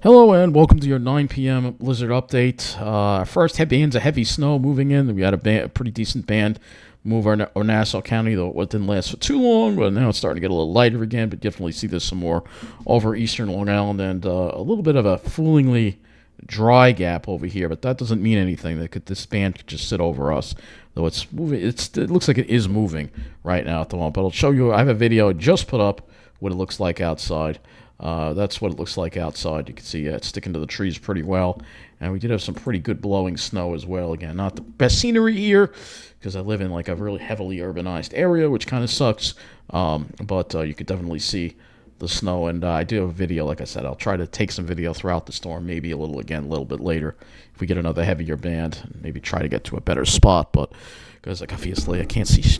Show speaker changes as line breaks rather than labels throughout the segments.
Hello and welcome to your 9 p.m. Blizzard update. First bands of heavy snow moving in. We had a pretty decent band move our Nassau County, though it didn't last for too long, but now it's starting to get a little lighter again, but definitely see this some more over eastern Long Island, and a little bit of a foolingly dry gap over here, but that doesn't mean anything. This band could just sit over us, though it's moving. It looks like it is moving right now at the moment, but I'll show you. I have a video I just put up what it looks like outside. That's what it looks like outside. You can see it's sticking to the trees pretty well. And we did have some pretty good blowing snow as well. Again, not the best scenery here because I live in like a really heavily urbanized area, which kind of sucks. But you could definitely see the snow. And I do have a video, like I said. I'll try to take some video throughout the storm, maybe a little bit later if we get another heavier band. Maybe try to get to a better spot. But because like obviously I can't see.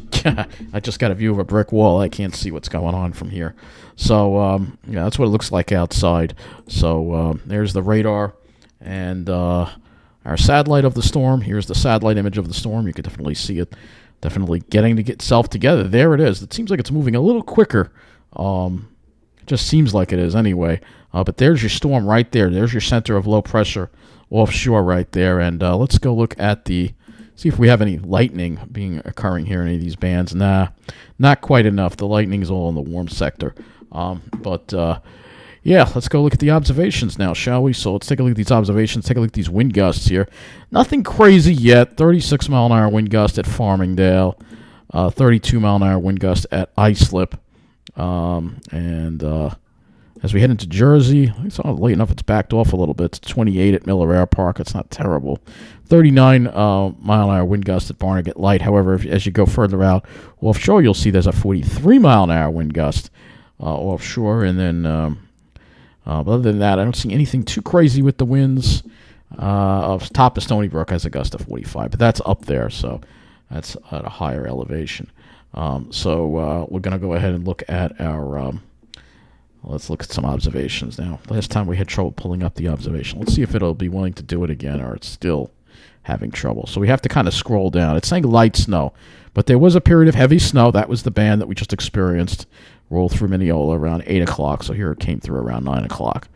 I just got a view of a brick wall. I can't see what's going on from here. So yeah, that's what it looks like outside. So there's the radar and our satellite of the storm. Here's the satellite image of the storm. You can definitely see it. Definitely getting to get itself together. There it is. It seems like it's moving a little quicker. It just seems like it is anyway. But there's your storm right there. There's your center of low pressure offshore right there. And let's go look at see if we have any lightning occurring here in any of these bands. Nah, not quite enough. The lightning's all in the warm sector. Yeah, let's go look at the observations now, shall we? So let's take a look at these observations. Take a look at these wind gusts here. Nothing crazy yet. 36 mile an hour wind gust at Farmingdale. 32 mile an hour wind gust at Islip. As we head into Jersey, it's not late enough. It's backed off a little bit. It's 28 at Miller Air Park. It's not terrible. 39 mile an hour wind gust at Barnegat Light. However, as you go further out offshore, you'll see there's a 43 mile an hour wind gust offshore. And then, other than that, I don't see anything too crazy with the winds. Top of Stony Brook has a gust of 45, but that's up there, so that's at a higher elevation. So we're going to go ahead and look at our... let's look at some observations now. Last time we had trouble pulling up the observation. Let's see if it'll be willing to do it again, or it's still having trouble. So we have to kind of scroll down. It's saying light snow, but there was a period of heavy snow. That was the band that we just experienced. Rolled through Mineola around 8 o'clock, so here it came through around 9 o'clock.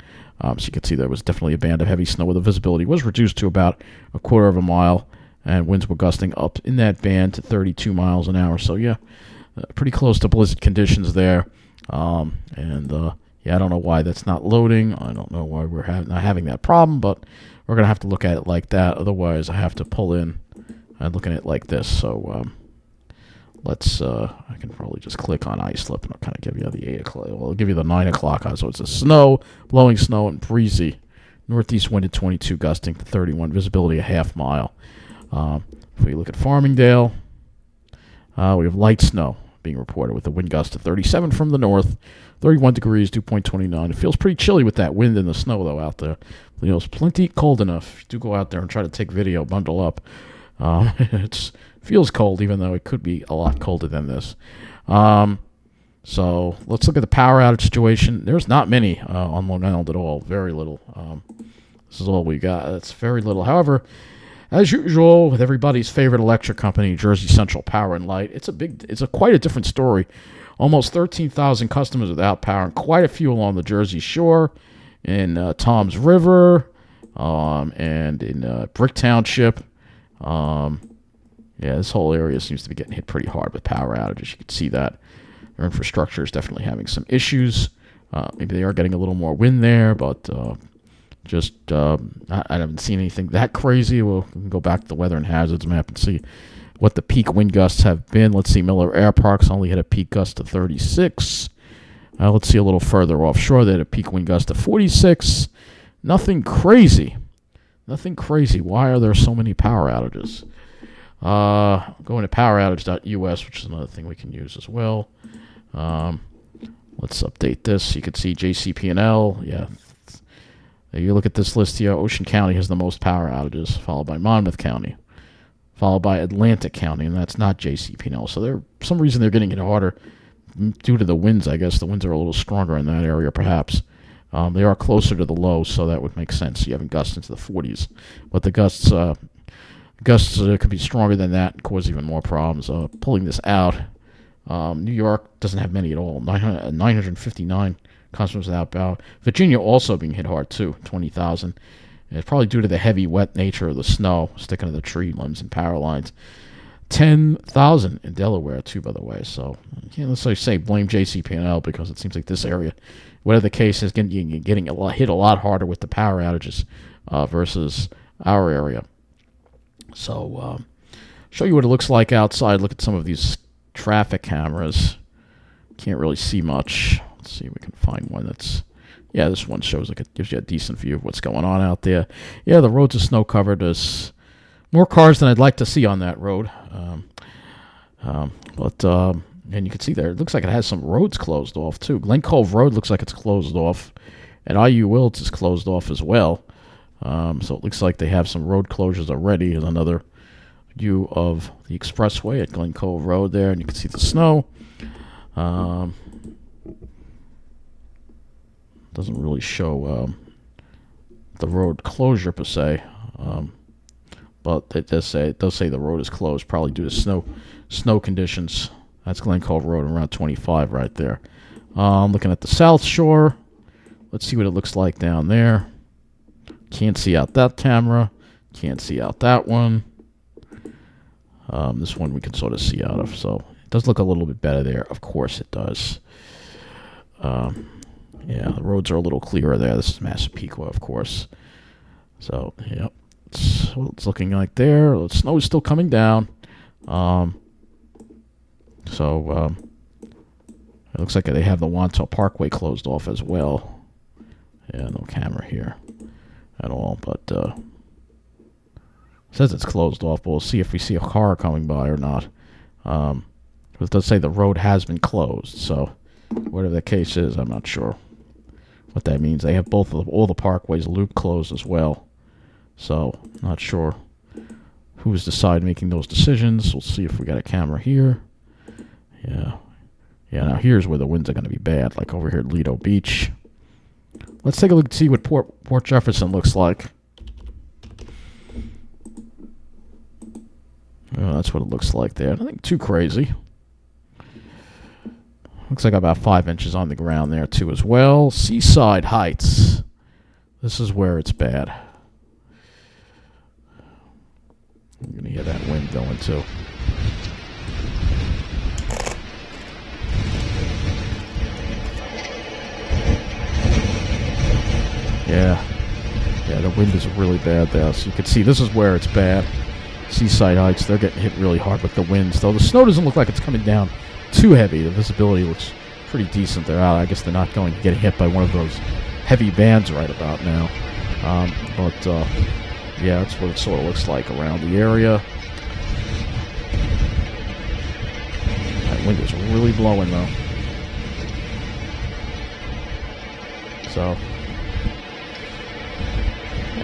So you can see there was definitely a band of heavy snow where the visibility was reduced to about a quarter of a mile, and winds were gusting up in that band to 32 miles an hour. So yeah, pretty close to blizzard conditions there. Yeah, I don't know why that's not loading. I don't know why we're not having that problem, but we're going to have to look at it like that. Otherwise, I have to pull in and look at it like this. So I can probably just click on Islip, and I'll kind of give you the 8 o'clock. Well, I'll give you the 9 o'clock. So it's a snow, blowing snow, and breezy. Northeast wind at 22, gusting to 31. Visibility a half mile. If we look at Farmingdale, we have light snow being reported with a wind gust of 37 from the north, 31 degrees, dew point 29. It feels pretty chilly with that wind and the snow, though, out there. It's plenty cold enough. If you do go out there and try to take video, bundle up. It feels cold, even though it could be a lot colder than this. So let's look at the power outage situation. There's not many on Long Island at all. Very little. This is all we got. It's very little. However, as usual, with everybody's favorite electric company, Jersey Central Power and Light, it's quite a different story. Almost 13,000 customers without power, and quite a few along the Jersey Shore, in Toms River, and in Brick Township. Yeah, this whole area seems to be getting hit pretty hard with power outages. You can see that their infrastructure is definitely having some issues. Maybe they are getting a little more wind there, but I haven't seen anything that crazy. We can go back to the weather and hazards map and see what the peak wind gusts have been. Let's see, Miller Air Park's only hit a peak gust of 36. Let's see a little further offshore. They had a peak wind gust of 46. Nothing crazy. Nothing crazy. Why are there so many power outages? Going to poweroutage.us, which is another thing we can use as well. Let's update this. You can see JCP&L. Yeah. You look at this list here. Ocean County has the most power outages, followed by Monmouth County, followed by Atlantic County, and that's not JCP&L. So for some reason they're getting hit harder due to the winds, I guess. The winds are a little stronger in that area, perhaps. They are closer to the low, so that would make sense. You have gusts into the 40s. But the gusts could be stronger than that and cause even more problems. Pulling this out, New York doesn't have many at all. 959 customers outbound. Virginia also being hit hard too, 20,000. It's probably due to the heavy, wet nature of the snow sticking to the tree limbs and power lines. 10,000 in Delaware too, by the way. So let's say blame JCP&L, because it seems like this area, whatever the case is, getting hit a lot harder with the power outages versus our area. So show you what it looks like outside. Look at some of these traffic cameras. Can't really see much. Let's see if we can find one that's... Yeah, this one gives you a decent view of what's going on out there. Yeah, the roads are snow covered. There's more cars than I'd like to see on that road. And you can see there, it looks like it has some roads closed off too. Glen Cove Road looks like it's closed off, and IU Wilts is closed off as well. So it looks like they have some road closures already. Here's another view of the expressway at Glen Cove Road there, and you can see the snow. Doesn't really show the road closure per se, but it does say the road is closed, probably due to snow conditions. That's Glen Cove Road around 25 right there. Looking at the South Shore, let's see what it looks like down there. Can't see out that camera. Can't see out that one. This one we can sort of see out of, so it does look a little bit better there. Of course it does. Yeah, the roads are a little clearer there. This is Massapequa, of course. So, yeah, it's looking like there. The snow is still coming down. It looks like they have the Wanto Parkway closed off as well. Yeah, no camera here at all, but it says it's closed off, but we'll see if we see a car coming by or not. It does say the road has been closed, so whatever the case is, I'm not sure what that means. They have all the parkways loop closed as well, so not sure who's decided making those decisions. We'll see if we got a camera here. Yeah, now here's where the winds are going to be bad, like over here at Lido Beach. Let's take a look and see what Port Jefferson looks like. Oh, that's what it looks like there. Nothing too crazy. Looks like about 5 inches on the ground there, too, as well. Seaside Heights. This is where it's bad. You're going to hear that wind going, too. Yeah, the wind is really bad there. So you can see this is where it's bad. Seaside Heights, they're getting hit really hard with the winds. Though the snow doesn't look like it's coming down too heavy. The visibility looks pretty decent. They're out. I guess they're not going to get hit by one of those heavy bands right about now. Yeah, that's what it sort of looks like around the area. That wind is really blowing, though. So,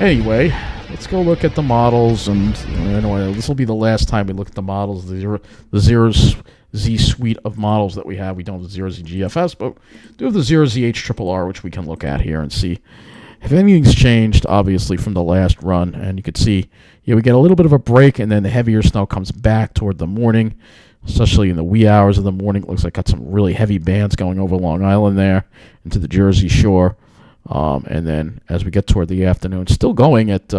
anyway, let's go look at the models, and anyway, this will be the last time we look at the models. The Zero Z suite of models that we have. We don't have the Zero Z GFS, but we do have the Zero Z HRRR, which we can look at here and see if anything's changed, obviously, from the last run. And you can see, we get a little bit of a break, and then the heavier snow comes back toward the morning, especially in the wee hours of the morning. It looks like got some really heavy bands going over Long Island there into the Jersey Shore. And then as we get toward the afternoon, still going at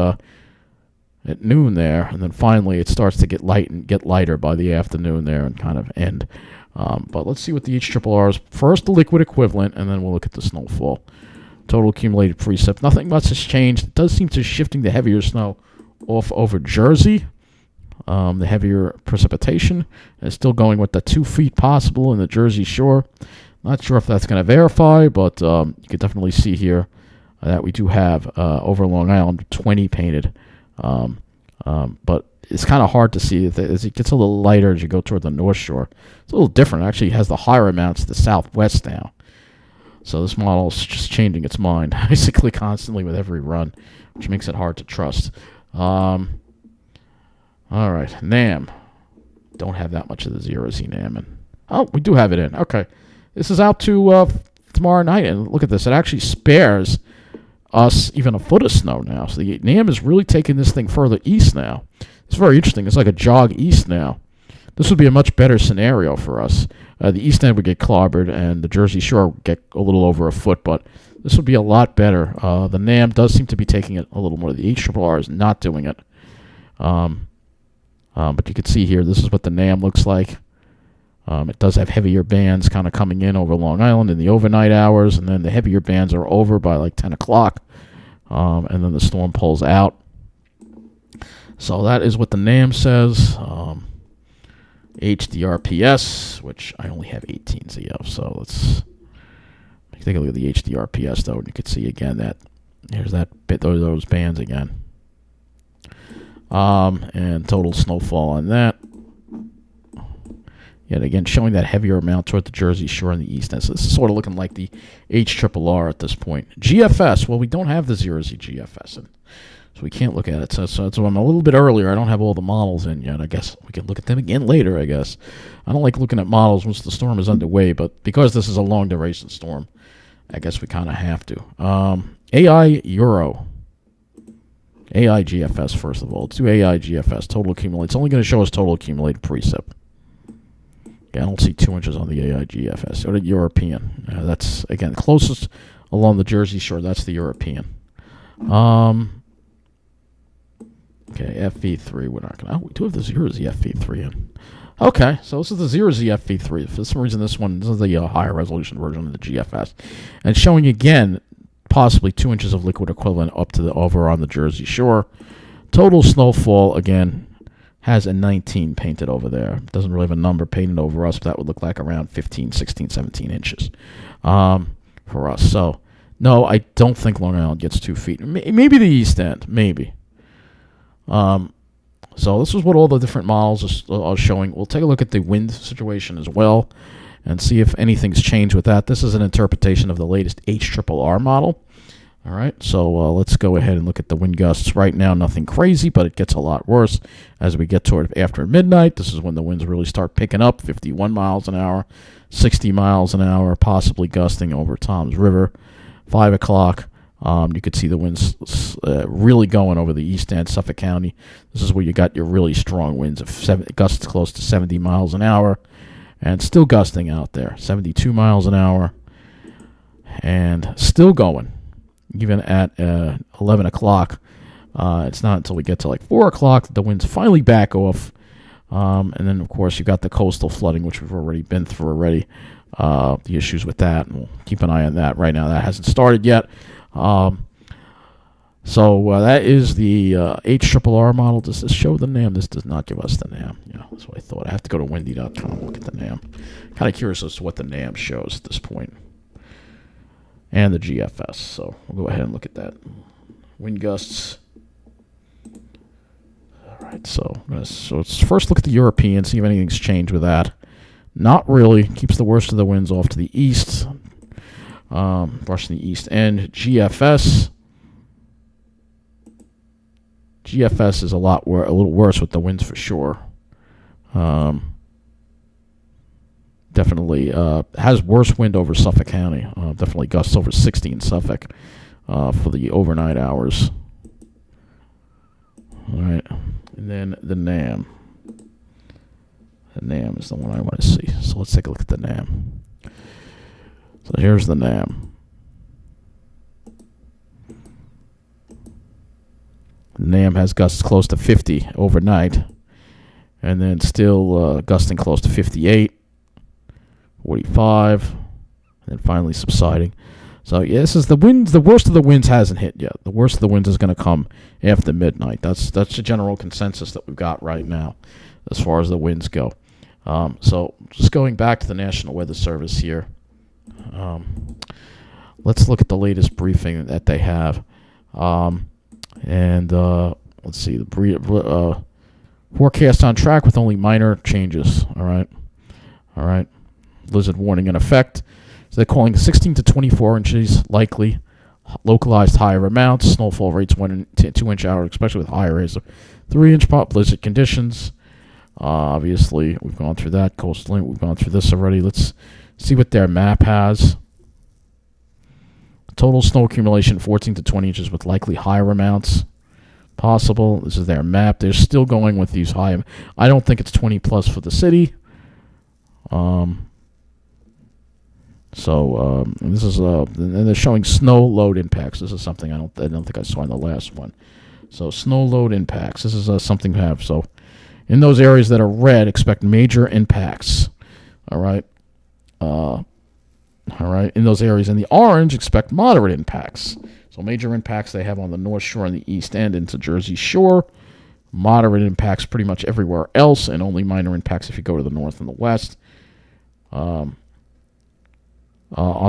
noon there, and then finally it starts to get lighter by the afternoon there and kind of end. But let's see what the HRRR is. First, the liquid equivalent, and then we'll look at the snowfall. Total accumulated precip. Nothing much has changed. It does seem to be shifting the heavier snow off over Jersey. The heavier precipitation is still going with the 2 feet possible in the Jersey Shore. Not sure if that's going to verify, but you can definitely see here that we do have over Long Island 20 painted. But it's kind of hard to see as it gets a little lighter as you go toward the North Shore. It's a little different. It actually has the higher amounts to the southwest now. So this model is just changing its mind basically constantly with every run, which makes it hard to trust. All right, NAM. Don't have that much of the Zero Z NAM. Oh, we do have it in. Okay. This is out to tomorrow night, and look at this. It actually spares us even a foot of snow now. So the NAM is really taking this thing further east now. It's very interesting. It's like a jog east now. this would be a much better scenario for us. The East End would get clobbered, and the Jersey Shore would get a little over a foot, but this would be a lot better. The NAM does seem to be taking it a little more. The HRRR is not doing it. But you can see here, this is what the NAM looks like. It does have heavier bands kind of coming in over Long Island in the overnight hours, and then the heavier bands are over by like 10 o'clock, and then the storm pulls out. So that is what the NAM says. HDRPS, which I only have 18s of, so let's take a look at the HDRPS, though, and you can see again that here's that bit, those bands again. And total snowfall on that. Yet again, showing that heavier amount toward the Jersey Shore and the East End. So this is sort of looking like the HRRR at this point. GFS, well, we don't have the 0Z GFS in, so we can't look at it. So I'm a little bit earlier. I don't have all the models in yet. I guess we can look at them again later, I guess. I don't like looking at models once the storm is underway, but because this is a long-duration storm, I guess we kind of have to. AI Euro. AI GFS, first of all. Let's do AI GFS, total accumulated. It's only going to show us total accumulated precip. Yeah, I don't see 2 inches on the AI GFS. Or the European. That's, again, closest along the Jersey Shore. That's the European. Okay, FV3. We're not going to... Oh, we do have the 0Z FV3 in. Okay, so this is the 0Z FV3. For some reason, this is the higher resolution version of the GFS. And showing, again, possibly 2 inches of liquid equivalent up to the over on the Jersey Shore. Total snowfall, again, has a 19 painted over there. Doesn't really have a number painted over us, but that would look like around 15, 16, 17 inches for us. So, no, I don't think Long Island gets 2 feet. Maybe the East End, maybe. So this is what all the different models are showing. We'll take a look at the wind situation as well and see if anything's changed with that. This is an interpretation of the latest HRRR model. All right, so let's go ahead and look at the wind gusts. Right now, nothing crazy, but it gets a lot worse as we get toward after midnight. This is when the winds really start picking up, 51 miles an hour, 60 miles an hour, possibly gusting over Toms River. 5 o'clock, you could see the winds really going over the East End, Suffolk County. This is where you got your really strong winds of gusts close to 70 miles an hour, and still gusting out there, 72 miles an hour, and still going. Even at 11 o'clock, it's not until we get to like 4 o'clock that the winds finally back off. And then, of course, you've got the coastal flooding, which we've already been through already, the issues with that. And we'll keep an eye on that. Right now, that hasn't started yet. So that is the HRRR model. Does this show the NAM? This does not give us the NAM. Yeah, that's what I thought. I have to go to windy.com and look at the NAM. Kind of curious as to what the NAM shows at this point. And the GFS. So we'll go ahead and look at that. Wind gusts. All right, so let's first look at the European, see if anything's changed with that. Not really. Keeps the worst of the winds off to the east. Brushing the East End. GFS. GFS is a little worse with the winds for sure. Definitely has worse wind over Suffolk County. Definitely gusts over 60 in Suffolk for the overnight hours. All right. And then the NAM. The NAM is the one I want to see. So let's take a look at the NAM. So here's the NAM. The NAM has gusts close to 50 overnight. And then still gusting close to 58. 45, and then finally subsiding. So, yeah, this is the winds. The worst of the winds hasn't hit yet. The worst of the winds is going to come after midnight. That's the general consensus that we've got right now as far as the winds go. So, just going back to the National Weather Service here, let's look at the latest briefing that they have. Let's see, the forecast on track with only minor changes. All right. Blizzard warning in effect. So they're calling 16 to 24 inches likely. Localized higher amounts. Snowfall rates 1 to 2 inch hour, especially with higher rates of 3 inch pop blizzard conditions. Obviously, we've gone through that. Coastal, we've gone through this already. Let's see what their map has. Total snow accumulation 14 to 20 inches with likely higher amounts. possible. This is their map. They're still going with these high. I don't think it's 20 plus for the city. This is and they're showing snow load impacts. This is something I don't think I saw in the last one. So snow load impacts. This is something to have. So in those areas that are red, expect major impacts. All right. All right. In those areas in the orange, expect moderate impacts. So major impacts they have on the North Shore and the East End into Jersey Shore. Moderate impacts pretty much everywhere else, and only minor impacts if you go to the north and the west. On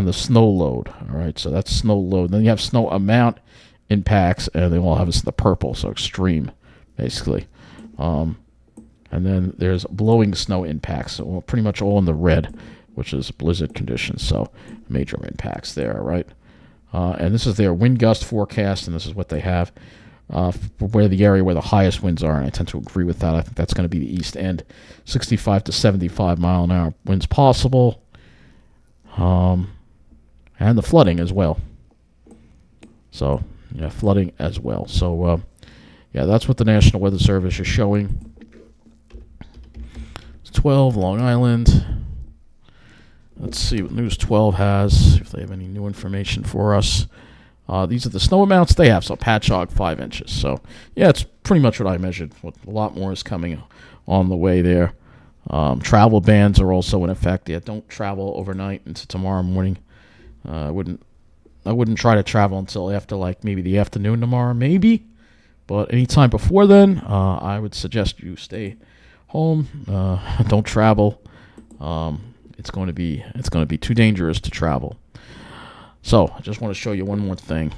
the snow load. All right, so that's snow load. Then you have snow amount impacts, and they all have the purple, so extreme, basically. And then there's blowing snow impacts, so pretty much all in the red, which is blizzard conditions, so major impacts there, right? And this is their wind gust forecast, and this is what they have where the area where the highest winds are, and I tend to agree with that. I think that's going to be the East End, 65 to 75 mile an hour winds possible. And the flooding as well. So, yeah, flooding as well. So, yeah, that's what the National Weather Service is showing. It's 12, Long Island. Let's see what News 12 has, if they have any new information for us. These are the snow amounts they have. So, Patchogue, 5 inches. So, yeah, it's pretty much what I measured. A lot more is coming on the way there. Travel bans are also in effect. Yeah, don't travel overnight into tomorrow morning. I wouldn't try to travel until after maybe the afternoon tomorrow, maybe. But anytime before then, I would suggest you stay home. Don't travel. It's going to be too dangerous to travel. So I just want to show you one more thing.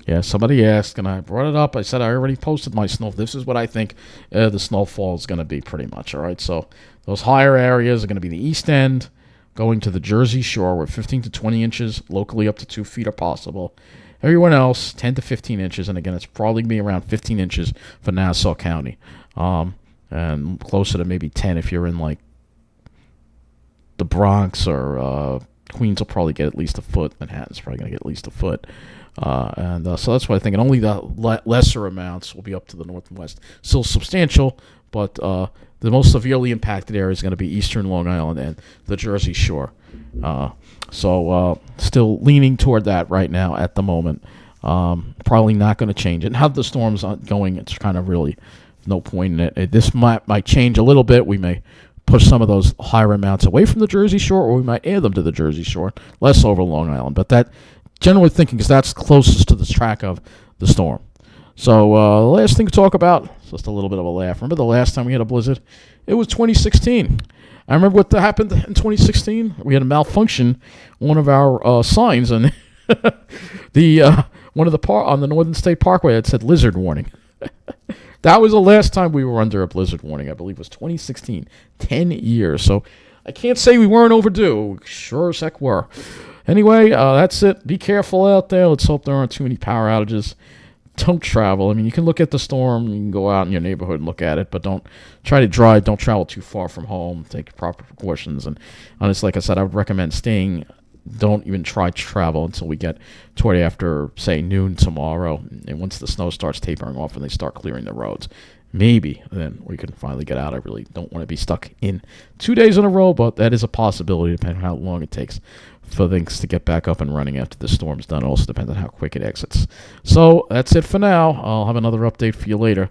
Yeah, somebody asked, and I brought it up. I said I already posted my snow. This is what I think the snowfall is going to be pretty much, all right? So those higher areas are going to be the East End, going to the Jersey Shore, where 15 to 20 inches, locally up to 2 feet are possible. Everyone else, 10 to 15 inches, and again, it's probably going to be around 15 inches for Nassau County, and closer to maybe 10 if you're in, the Bronx or Queens will probably get at least a foot. Manhattan's probably going to get at least a foot. So that's what I think. And only the lesser amounts will be up to the north and west. Still substantial, but the most severely impacted area is going to be eastern Long Island and the Jersey Shore. Still leaning toward that right now at the moment. Probably not going to change. And how the storm's going, it's kind of really no point in it. This might change a little bit. We may push some of those higher amounts away from the Jersey Shore, or we might add them to the Jersey Shore, less over Long Island. But that, generally thinking, is that's closest to the track of the storm. So the last thing to talk about, just a little bit of a laugh. Remember the last time we had a blizzard? It was 2016. I remember what happened in 2016. We had a malfunction, one of our signs, and one of the on the Northern State Parkway that said blizzard warning. That was the last time we were under a blizzard warning. I believe it was 2016. 10 years. So I can't say we weren't overdue. Sure as heck were. Anyway, that's it. Be careful out there. Let's hope there aren't too many power outages. Don't travel. I mean, you can look at the storm. You can go out in your neighborhood and look at it, but don't try to drive. Don't travel too far from home. Take proper precautions. And honestly, like I said, I would recommend staying. Don't even try to travel until we get toward after, say, noon tomorrow. And once the snow starts tapering off and they start clearing the roads, maybe then we can finally get out. I really don't want to be stuck in 2 days in a row, but that is a possibility depending on how long it takes for things to get back up and running after the storm's done. It also depends on how quick it exits. So that's it for now. I'll have another update for you later.